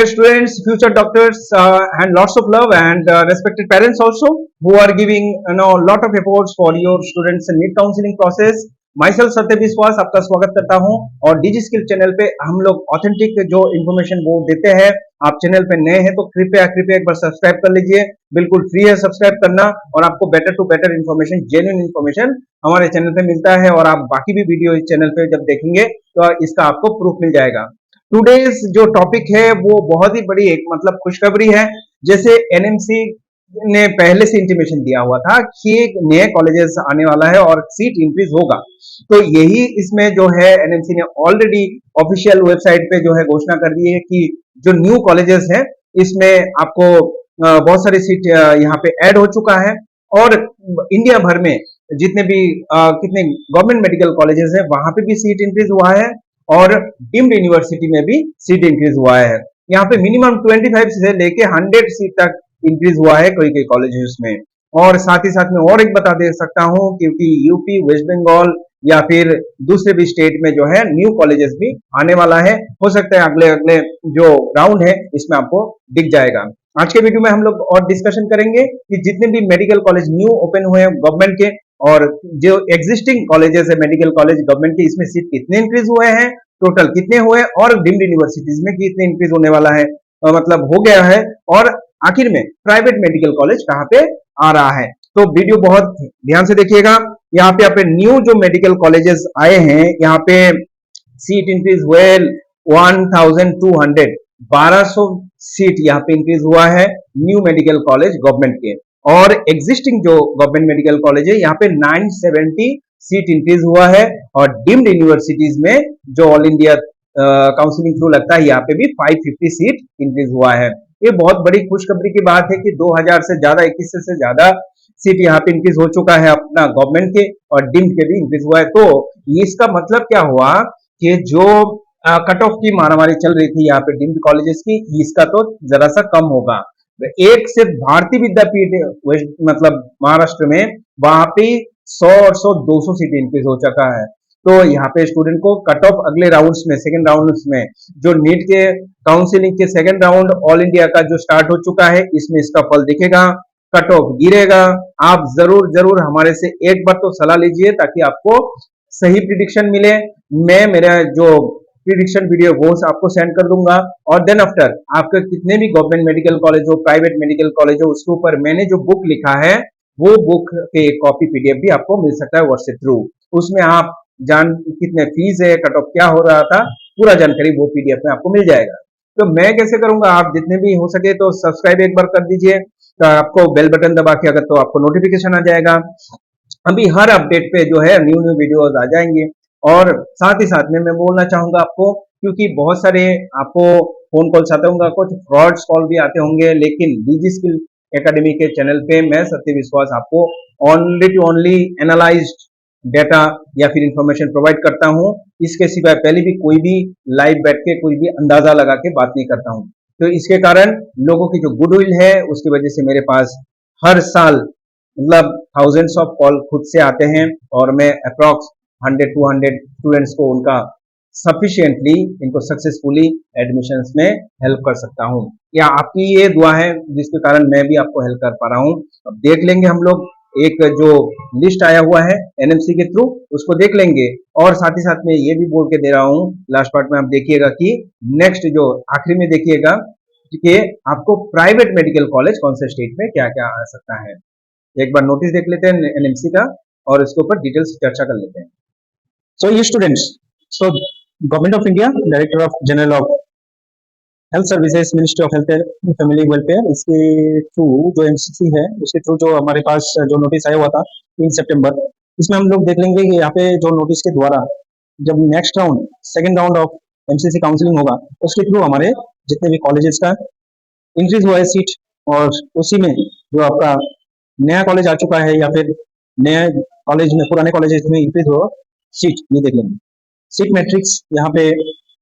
Dear students, future doctors, and lots of love and respected parents also who are giving lot of efforts for your students in NEET counseling process. Myself सत्य विश्वास आपका स्वागत करता हूं और डिजी skill channel पे हम लोग ऑथेंटिक जो इन्फॉर्मेशन वो देते हैं। आप चैनल पे नए हैं तो कृपया कृपया एक बार सब्सक्राइब कर लीजिए, बिल्कुल फ्री है सब्सक्राइब करना और आपको better to better information, genuine information हमारे चैनल पे मिलता है और आप बाकी भी वीडियो इस चैनल पे जब देखेंगे तो इसका आपको प्रूफ मिल जाएगा। टुडेज जो टॉपिक है वो बहुत ही बड़ी एक मतलब खुशखबरी है। जैसे एनएमसी ने पहले से इंटीमेशन दिया हुआ था कि नए कॉलेजेस आने वाला है और सीट इंक्रीज होगा, तो यही इसमें जो है एनएमसी ने ऑलरेडी ऑफिशियल वेबसाइट पे जो है घोषणा कर दी है कि जो न्यू कॉलेजेस हैं इसमें आपको बहुत सारी सीट यहाँ पे ऐड हो चुका है और इंडिया भर में जितने भी कितने गवर्नमेंट मेडिकल कॉलेजेस है वहां पे भी सीट इंक्रीज हुआ है और डीम्ड यूनिवर्सिटी में भी सीट इंक्रीज हुआ है। यहाँ पे मिनिमम 25 से लेके 100 सीट तक इंक्रीज हुआ है कोई कोई कॉलेजेस में। और साथ ही साथ में और एक बता दे सकता हूँ क्योंकि यूपी, वेस्ट बंगाल या फिर दूसरे भी स्टेट में जो है न्यू कॉलेजेस भी आने वाला है। हो सकता है अगले अगले जो राउंड है इसमें आपको दिख जाएगा। आज के वीडियो में हम लोग और डिस्कशन करेंगे कि जितने भी मेडिकल कॉलेज न्यू ओपन हुए हैं गवर्नमेंट के और जो एग्जिस्टिंग कॉलेजेस है मेडिकल कॉलेज गवर्नमेंट के, इसमें सीट कितने इंक्रीज हुए हैं, टोटल कितने हुए और डीम्ड यूनिवर्सिटीज में कितने इंक्रीज होने वाला है, मतलब हो गया है, और आखिर में प्राइवेट मेडिकल कॉलेज कहाँ पे आ रहा है। तो वीडियो बहुत ध्यान से देखिएगा। यहाँ पे न्यू जो मेडिकल कॉलेजेस आए हैं यहाँ पे सीट इंक्रीज हुए 1200 1200 सीट यहाँ पे इंक्रीज हुआ है न्यू मेडिकल कॉलेज गवर्नमेंट के। और एग्जिस्टिंग जो गवर्नमेंट मेडिकल कॉलेज है यहाँ पे 970 सीट इंक्रीज हुआ है और डीम्ड यूनिवर्सिटीज में जो ऑल इंडिया काउंसलिंग थ्रू लगता है यहाँ पे भी 550 सीट इंक्रीज हुआ है। ये बहुत बड़ी खुशखबरी की बात है कि 2000 से ज्यादा 21 से ज्यादा सीट यहाँ पे इंक्रीज हो चुका है अपना गवर्नमेंट के और डीम्ड के भी इंक्रीज हुआ है। तो इसका मतलब क्या हुआ कि जो कट ऑफ की मारामारी चल रही थी यहाँ पे डीम्ड कॉलेजेस की, इसका तो जरा सा कम होगा। एक से भारतीय विद्यापीठ मतलब महाराष्ट्र में वहां पे 100 और 100 200 सीट इंक्रीज हो चुका है। तो यहाँ पे स्टूडेंट को कट ऑफ अगले राउंड्स में, सेकंड राउंड्स में जो नीट के काउंसलिंग के सेकंड राउंड ऑल इंडिया का जो स्टार्ट हो चुका है इसमें इसका फल दिखेगा, कट ऑफ गिरेगा। आप जरूर जरूर हमारे से एक बार तो सलाह लीजिए ताकि आपको सही प्रिडिक्शन मिले। मैं मेरा जो प्रिडिक्शन वीडियो वो आपको सेंड कर दूंगा और देन आफ्टर आपके कितने भी गवर्नमेंट मेडिकल कॉलेज हो, प्राइवेट मेडिकल कॉलेज हो, उसके ऊपर मैंने जो बुक लिखा है वो बुक के कॉपी पीडीएफ भी आपको मिल सकता है व्हाट्सएप थ्रू। उसमें आप जान कितने फीस है, कट ऑफ क्या हो रहा था, पूरा जानकारी वो पीडीएफ में आपको मिल जाएगा। तो मैं कैसे करूंगा, आप जितने भी हो सके तो सब्सक्राइब एक बार कर दीजिए, तो आपको बेल बटन दबा के अगर तो आपको नोटिफिकेशन आ जाएगा। अभी हर अपडेट पे जो है न्यू न्यू वीडियोस आ जाएंगे। और साथ ही साथ में मैं बोलना चाहूंगा आपको, क्योंकि बहुत सारे आपको फोन कॉल्स आते होंगे, कुछ फ्रॉड्स कॉल भी आते होंगे, लेकिन डिजी स्किल एकेडमी के चैनल पे मैं सत्य विश्वास आपको only to only analysed data या फिर इंफॉर्मेशन प्रोवाइड करता हूं। इसके सिवाय पहले भी कोई भी लाइव बैठ के कोई भी अंदाजा लगा के बात नहीं करता हूं। तो इसके कारण लोगों की जो गुडविल है उसकी वजह से मेरे पास हर साल मतलब थाउजेंड्स ऑफ कॉल खुद से आते हैं और मैं अप्रॉक्स 100-200 स्टूडेंट्स को उनका सफिशिएंटली इनको सक्सेसफुली एडमिशंस में हेल्प कर सकता हूं। या आपकी ये दुआ है जिसके कारण मैं भी आपको हेल्प कर पा रहा हूं। अब देख लेंगे हम लोग, एक जो लिस्ट आया हुआ है एनएमसी के थ्रू उसको देख लेंगे और साथ ही साथ में ये भी बोल के दे रहा हूं लास्ट पार्ट में आप देखिएगा कि नेक्स्ट जो आखिरी में देखिएगा कि आपको प्राइवेट मेडिकल कॉलेज कौन से स्टेट में क्या क्या आ सकता है। एक बार नोटिस देख लेते हैं एनएमसी का और इसके ऊपर डिटेल्स चर्चा कर लेते हैं। So, yes, students. So, Government of India, Director of General of Health Services, Ministry of Health and Family Welfare, इसके थ्रू जो एमसीसी है उसके थ्रू जो हमारे पास जो नोटिस आया हुआ था 3 सितंबर, इसमें हम लोग देख लेंगे कि यहाँ पे जो नोटिस के द्वारा जब next round, second round of MCC counselling होगा उसके थ्रू हमारे जितने भी कॉलेजेस का इंक्रीज हुआ है सीट, और उसी में जो आपका नया कॉलेज आ चुका है या फिर नया कॉलेज में पुराने कॉलेज में इंक्रीज हुआ सीट, ये देख लेंगे। सीट मैट्रिक्स यहाँ पे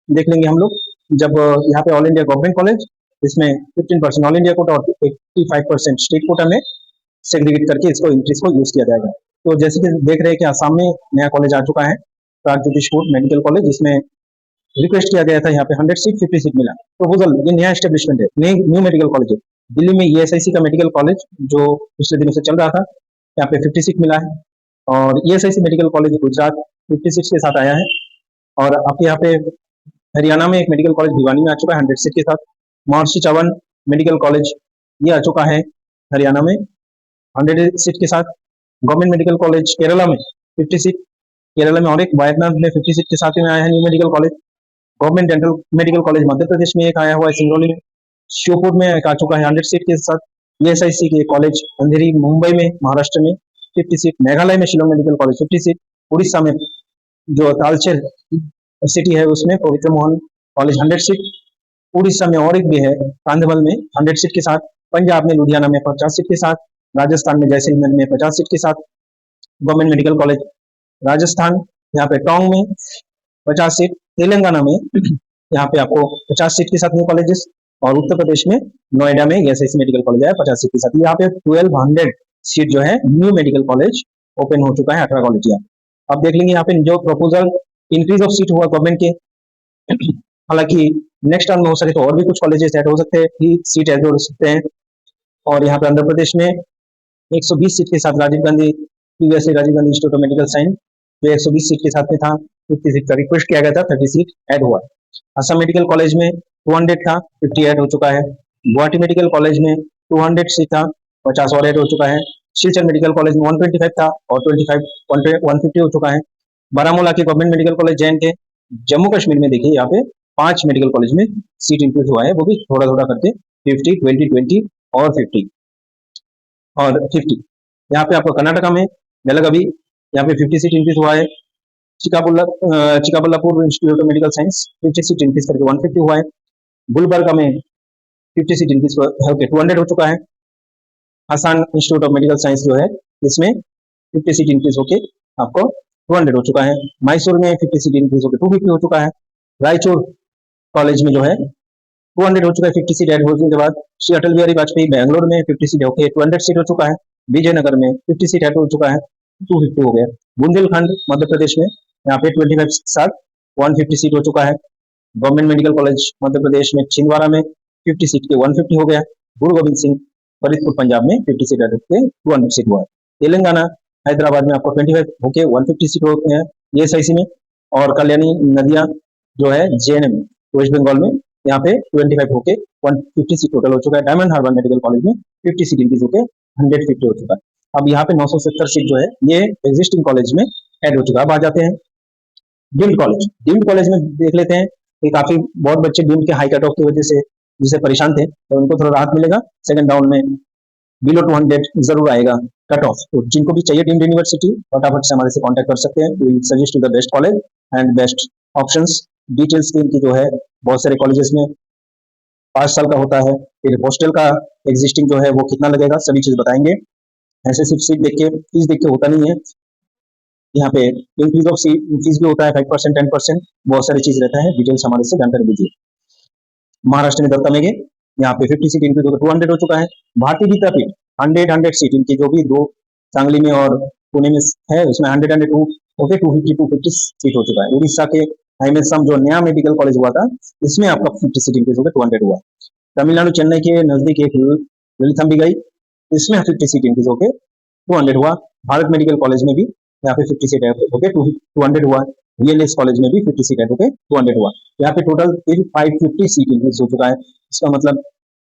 देख लेंगे हम लोग। जब यहाँ पे ऑल इंडिया गवर्नमेंट कॉलेज इसमें 15% ऑल इंडिया कोटा और 85% स्टेट कोटा में सेग्रीगेट करके इसको इंक्रीज को यूज किया जाएगा। तो जैसे कि देख रहे हैं कि आसाम में नया कॉलेज आ चुका है, प्रागज्योतिषपुर मेडिकल कॉलेज, जिसमें रिक्वेस्ट किया गया था यहाँ पे 100 सीट 50 सीट मिला। प्रपोजल, ये नया एस्टेब्लिशमेंट है, न्यू मेडिकल कॉलेज है दिल्ली में, ईएसआईसी का मेडिकल कॉलेज जो पिछले दिनों से चल रहा था, यहाँ पे 50 सीट मिला है। और ESIC medical college Gujarat 50 seats के साथ आया है। और आपके यहाँ पे हरियाणा में एक मेडिकल कॉलेज भिवानी में आ चुका है 100 सीट के साथ। महर्षि चौहान मेडिकल कॉलेज ये आ चुका है हरियाणा में 100 सीट के साथ। गवर्नमेंट मेडिकल कॉलेज केरला में 50 सीट, केरला में और एक वायनाड में 50 सीट के साथ में आया है new medical college. Government dental medical college Madhya Pradesh में एक आया हुआ है सिंगरौली में। श्योपुर में एक आ चुका है 100 सीट के साथ। ईएसआईसी के कॉलेज अंधेरी मुंबई में महाराष्ट्र में 50 सीट। मेघालय में Shillong medical college 50 seat. Orissa में जो तालचेर सिटी है उसमें पवित्र मोहन कॉलेज 100 सीट। उड़ीसा में और एक भी है कांधवल में 100 सीट के साथ। पंजाब में लुधियाना में 50 सीट के साथ। राजस्थान में जैसलमेर में 50 सीट के साथ गवर्नमेंट मेडिकल कॉलेज राजस्थान, यहाँ पे टोंक में 50 सीट। तेलंगाना में यहाँ पे आपको 50 सीट के साथ न्यू कॉलेजेस। और उत्तर प्रदेश में नोएडा में ईएसआईसी मेडिकल कॉलेज है 50 सीट के साथ। यहाँ पे 1200 सीट जो है न्यू मेडिकल कॉलेज ओपन हो चुका है 18 कॉलेज। अब देख लेंगे यहाँ पे जो प्रपोजल इंक्रीज ऑफ सीट हुआ गवर्नमेंट के, हालांकि नेक्स्ट टर्म में हो सके तो और भी कुछ कॉलेजेस ऐड हो सकते हैं, कि सीट ऐड हो सकते हैं। और यहाँ पे आंध्र प्रदेश में 120 सीट के साथ Rajiv Gandhi USA Rajiv Gandhi institute of medical science जो 120 सीट के साथ में था, 50 सीट का रिक्वेस्ट किया गया था, 30 सीट ऐड हुआ। असम मेडिकल कॉलेज में 200 था, 50 ऐड हो चुका है। गुवाहाटी मेडिकल कॉलेज में 200 सीट था, 50 और ऐड हो चुका है। सिलचर मेडिकल कॉलेज में 125 था और 150 हो चुका है। बारामूला के गवर्नमेंट मेडिकल कॉलेज जैन के जम्मू कश्मीर में देखिए यहाँ पे 5 मेडिकल कॉलेज में सीट इंक्रीज हुआ है, वो भी थोड़ा थोड़ा करके 50, 20, 20 और 50 और 50। यहाँ पे आपको कर्नाटका में बेलगावी यहाँ पे 50 सीट इंक्रीज हुआ है। Chikkaballapur institute of medical science 50 seat increase करके 150 हुआ है। गुलबर्गा में 50 सीट इंक्रीज होकर 200 हो चुका है। Hassan institute of medical science जो है इसमें 50 सीट इंक्रीज होकर आपको 200 हो चुका है। मैसूर में 50 सीट इंक्रीज होकर 250 हो चुका है। रायचूर कॉलेज में जो है 200 हो चुका है 50 सीट ऐड होने के बाद। श्री अटल बिहारी वाजपेयी बेंगलोर में 50 सीट होकर 200 सीट हो चुका है। विजयनगर में 50 सीट ऐड हो चुका है, 250 हो गया। बुंदेलखंड मध्य प्रदेश में यहाँ पे 25 के साथ 150 सीट हो चुका है। Government medical college Madhya Pradesh में छिंदवाड़ा में 50 सीट के 150 हो गया। गुरु गोविंद सिंह फरीदपुर पंजाब में 50 सीट ऐड होकर 200 सीट हुआ है। तेलंगाना हैदराबाद में आपको 25 होके 150 सीट हो गए हैं ईएसआईसी में। और कल्याणी नदिया जो है जेएनएम वेस्ट बंगाल में यहाँ पे 25 होके 150 सीट टोटल हो चुका है। डायमंड हार्बर मेडिकल कॉलेज में 50 सीट इंक्रीज होकर 150 हो चुका है। अब यहाँ पे 970 सीट जो है ये एग्जिस्टिंग कॉलेज में ऐड हो चुका है। अब आ जाते हैं डीम्ड कॉलेज। डीम्ड कॉलेज में देख लेते हैं कि काफी बहुत बच्चे डीम्ड के हाई कट ऑफ की वजह से जिसे परेशान थे, तो उनको थोड़ा राहत मिलेगा। सेकंड राउंड में बिलो 200 जरूर आएगा कट ऑफ। तो जिनको भी चाहिए डीम्ड यूनिवर्सिटी फटाफट से हमारे से कांटेक्ट कर सकते हैं। We suggest to the best college and best options. Details की जो है बहुत सारे कॉलेजेस में 5 साल का होता है, फिर हॉस्टल का एग्जिस्टिंग जो है वो कितना लगेगा सभी चीज बताएंगे। ऐसे सिर्फ सीट देख के फीस देख के होता नहीं है, यहाँ पे इंक्रीज ऑफ फीस भी होता है 5%, 10%, बहुत सारी चीज रहता है। डिटेल्स हमारे से जानकारी दीजिए। महाराष्ट्र में दत्ता मेघे यहाँ पे 50 सीट इंक्रीज होकर 200 हो चुका है। भारतीय विद्यापीठ 100 सीट इनकी जो भी दो सांगली में और पुणे में है उसमें 102 ओके 250 सीट हो चुका है। उड़ीसा के IMSM जो नया मेडिकल कॉलेज हुआ था इसमें आपका 50 सीट इंक्रीज होकर 200 हुआ। तमिलनाडु चेन्नई के नजदीक एक ललितंबी गई, इसमें 50 सीट इंक्रीज होकर 200 हुआ। भारत मेडिकल कॉलेज में भी यहाँ पे 50 सीट होकर 200 हुआ। VLS कॉलेज में भी 50 सीट होकर 200 हुआ। यहाँ पे टोटल 550 सीट इंक्रीज हो चुका है। इसका मतलब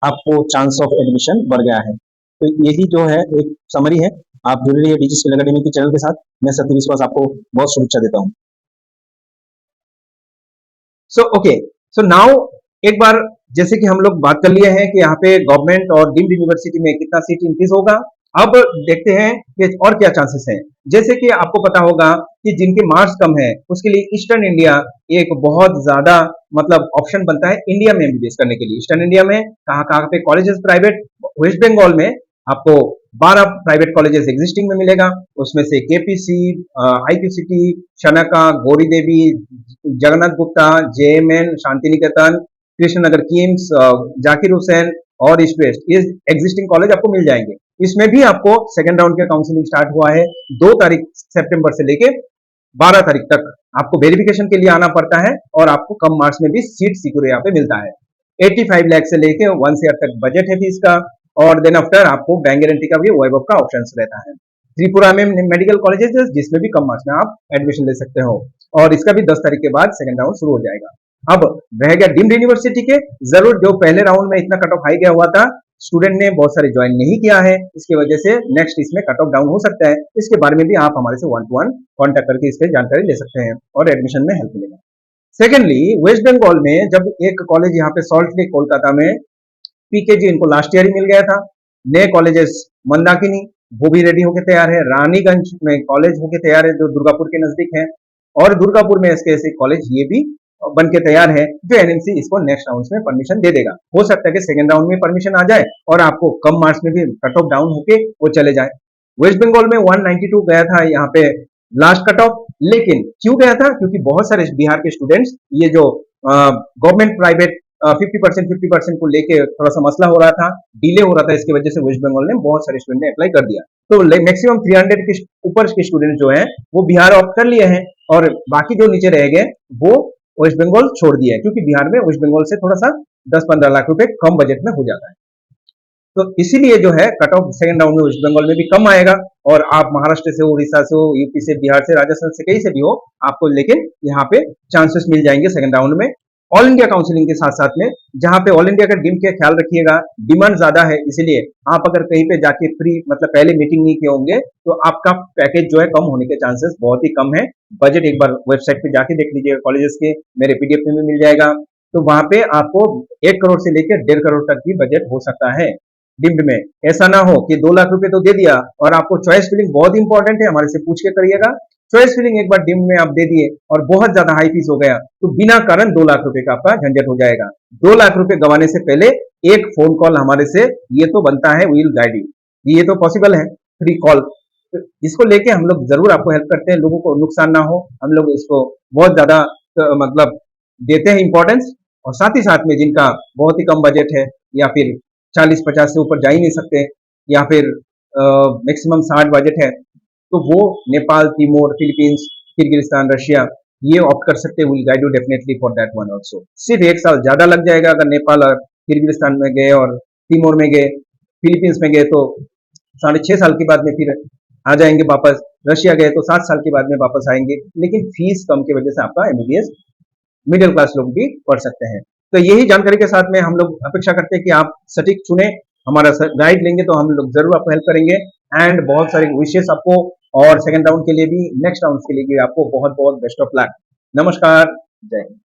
आपको चांस ऑफ एडमिशन बढ़ गया है। तो यही जो है एक समरी है। आप जुड़े रहिए डिजिटल एकेडमी के चैनल के साथ। मैं सत्य विश्वास आपको बहुत शुभेच्छा देता हूँ। सो ओके, सो नाउ एक बार जैसे कि हम लोग बात कर लिए हैं कि यहाँ पे गवर्नमेंट और डीम्ड यूनिवर्सिटी में कितना सीट इंक्रीज होगा। अब देखते हैं कि और क्या चांसेस हैं। जैसे कि आपको पता होगा कि जिनके मार्क्स कम है उसके लिए ईस्टर्न इंडिया एक बहुत ज्यादा मतलब ऑप्शन बनता है इंडिया में एमबीबीएस करने के लिए। ईस्टर्न इंडिया में कहाँ कहाँ पे कॉलेजेस प्राइवेट, वेस्ट बंगाल में आपको 12 प्राइवेट कॉलेजेस एग्जिस्टिंग में मिलेगा। उसमें से केपीसी, IQCT, शनका, गौरी देवी, जगन्नाथ गुप्ता, JMN, शांति निकेतन, कृष्णनगर किम्स, जाकिर हुसैन और ईस्ट वेस्ट, ये एग्जिस्टिंग कॉलेज आपको मिल जाएंगे। इसमें भी आपको सेकंड राउंड का काउंसलिंग स्टार्ट हुआ है 2 तारीख सितंबर से लेके 12 तारीख तक आपको वेरिफिकेशन के लिए आना पड़ता है और आपको कम मार्क्स में भी सीट सिक्योर यहाँ पे मिलता है। 85 लाख से लेके 1 CR तक बजट है फीस का और देन आफ्टर आपको बैंक गारंटी का भी वैभव का ऑप्शन रहता है। त्रिपुरा में मेडिकल कॉलेजेस है जिसमें भी कम मार्क्स में आप एडमिशन ले सकते हो और इसका भी 10 तारीख के बाद सेकंड राउंड शुरू हो जाएगा। अब रह गया डीम्ड यूनिवर्सिटी के, जरूर जो पहले राउंड में इतना कट ऑफ हाई गया हुआ था, स्टूडेंट ने बहुत सारे ज्वाइन नहीं किया है, इसकी वजह से नेक्स्ट इसमें कट ऑफ डाउन हो सकता है। इसके बारे में भी आप हमारे से 1 to 1 कॉन्टेक्ट करके इस पे जानकारी ले सकते हैं और एडमिशन में हेल्प मिलेगा। सेकेंडली, वेस्ट बंगाल में जब एक कॉलेज यहाँ पे सॉल्ट लेक कोलकाता में पीकेजी इनको लास्ट ईयर ही मिल गया था। नए कॉलेजेस मंदाकिनी वो भी रेडी होके तैयार है, रानीगंज में कॉलेज होके तैयार है जो दुर्गापुर के नजदीक है और दुर्गापुर में एसके कॉलेज ये भी बन के तैयार है जो एनएमसी इसको नेक्स्ट राउंड में परमिशन दे देगा। हो सकता है कि सेकंड राउंड में परमिशन आ जाए और आपको कम मार्क्स में भी कट ऑफ डाउन होके वो चले जाए। वेस्ट बंगाल में 192 गया था यहाँ पे लास्ट कट ऑफ, लेकिन क्यों गया था? क्योंकि बहुत सारे बिहार के स्टूडेंट्स ये जो गवर्नमेंट प्राइवेट 50% को लेके थोड़ा सा मसला हो रहा था, डिले हो रहा था, इसकी वजह से वेस्ट बंगाल ने बहुत सारे स्टूडेंट ने अप्लाई कर दिया। तो मैक्सिमम 300 के ऊपर के स्टूडेंट जो हैं वो बिहार ऑप्ट कर लिए हैं और बाकी जो नीचे रह गए वो वेस्ट बंगाल छोड़ दिया है क्योंकि बिहार में वेस्ट बंगाल से थोड़ा सा 10-15 लाख रुपए कम बजट में हो जाता है। तो इसीलिए जो है कट ऑफ सेकंड राउंड में वेस्ट बंगाल में भी कम आएगा और आप महाराष्ट्र से हो, उड़ीसा से हो, यूपी से, बिहार से, राजस्थान से, कहीं से भी हो, आपको लेकिन यहाँ पे चांसेस मिल जाएंगे सेकंड राउंड में। ऑल इंडिया काउंसिलिंग के साथ साथ में जहां पे ऑल इंडिया का डीम का ख्याल रखिएगा, डिमांड ज्यादा है, इसलिए आप अगर कहीं पे जाके फ्री मतलब पहले मीटिंग नहीं किए होंगे तो आपका पैकेज जो है कम होने के चांसेस बहुत ही कम है। बजट एक बार वेबसाइट पे जाके देख लीजिएगा कॉलेजेस के, मेरे पीडीएफ में भी मिल जाएगा। तो वहां पे आपको 1 करोड़ से लेकर 1.5 करोड़ तक भी बजट हो सकता है डिम्ड में। ऐसा ना हो कि 2 लाख रुपए तो दे दिया और आपको चॉइस फिलिंग बहुत इंपॉर्टेंट है, हमारे से पूछ के करिएगा। चॉइस फिलिंग एक बार डिम में आप दे दिए और बहुत ज्यादा हाई फीस हो गया तो बिना कारण 2 लाख रुपए का आपका झंझट हो जाएगा। 2 लाख रुपए गंवाने से पहले एक फोन कॉल हमारे से ये तो बनता है, वी विल गाइड यू, ये तो पॉसिबल है, फ्री कॉल। तो इसको लेके हम लोग जरूर आपको हेल्प करते हैं, लोगों को नुकसान ना हो, हम लोग इसको बहुत ज्यादा मतलब देते हैं इंपॉर्टेंस। और साथ ही साथ में जिनका बहुत ही कम बजट है या फिर 40-50 से ऊपर जा ही नहीं सकते या फिर मैक्सिमम 60 बजट है तो वो Nepal, Timor, Philippines, Kyrgyzstan, Russia ये ऑप्ट कर सकते हैं। Will guide you definitely for that one also. सिर्फ 1 साल ज्यादा लग जाएगा अगर नेपाल और किर्गिस्तान में गए और तिमोर में गए, फिलीपींस में गए तो 6.5 साल के बाद में फिर आ जाएंगे वापस, रशिया गए तो 7 साल के बाद में वापस आएंगे, लेकिन फीस कम की वजह से आपका एमबीबीएस मिडिल क्लास लोग भी पढ़ सकते हैं। तो यही जानकारी के साथ में हम लोग अपेक्षा करते हैं कि आप सटीक चुने, हमारा गाइड लेंगे तो हम लोग जरूर आपको हेल्प करेंगे एंड बहुत सारे विशेष आपको और सेकंड राउंड के लिए भी, नेक्स्ट राउंड के लिए भी आपको बहुत बहुत बेस्ट ऑफ लक। नमस्कार, जय हिंद।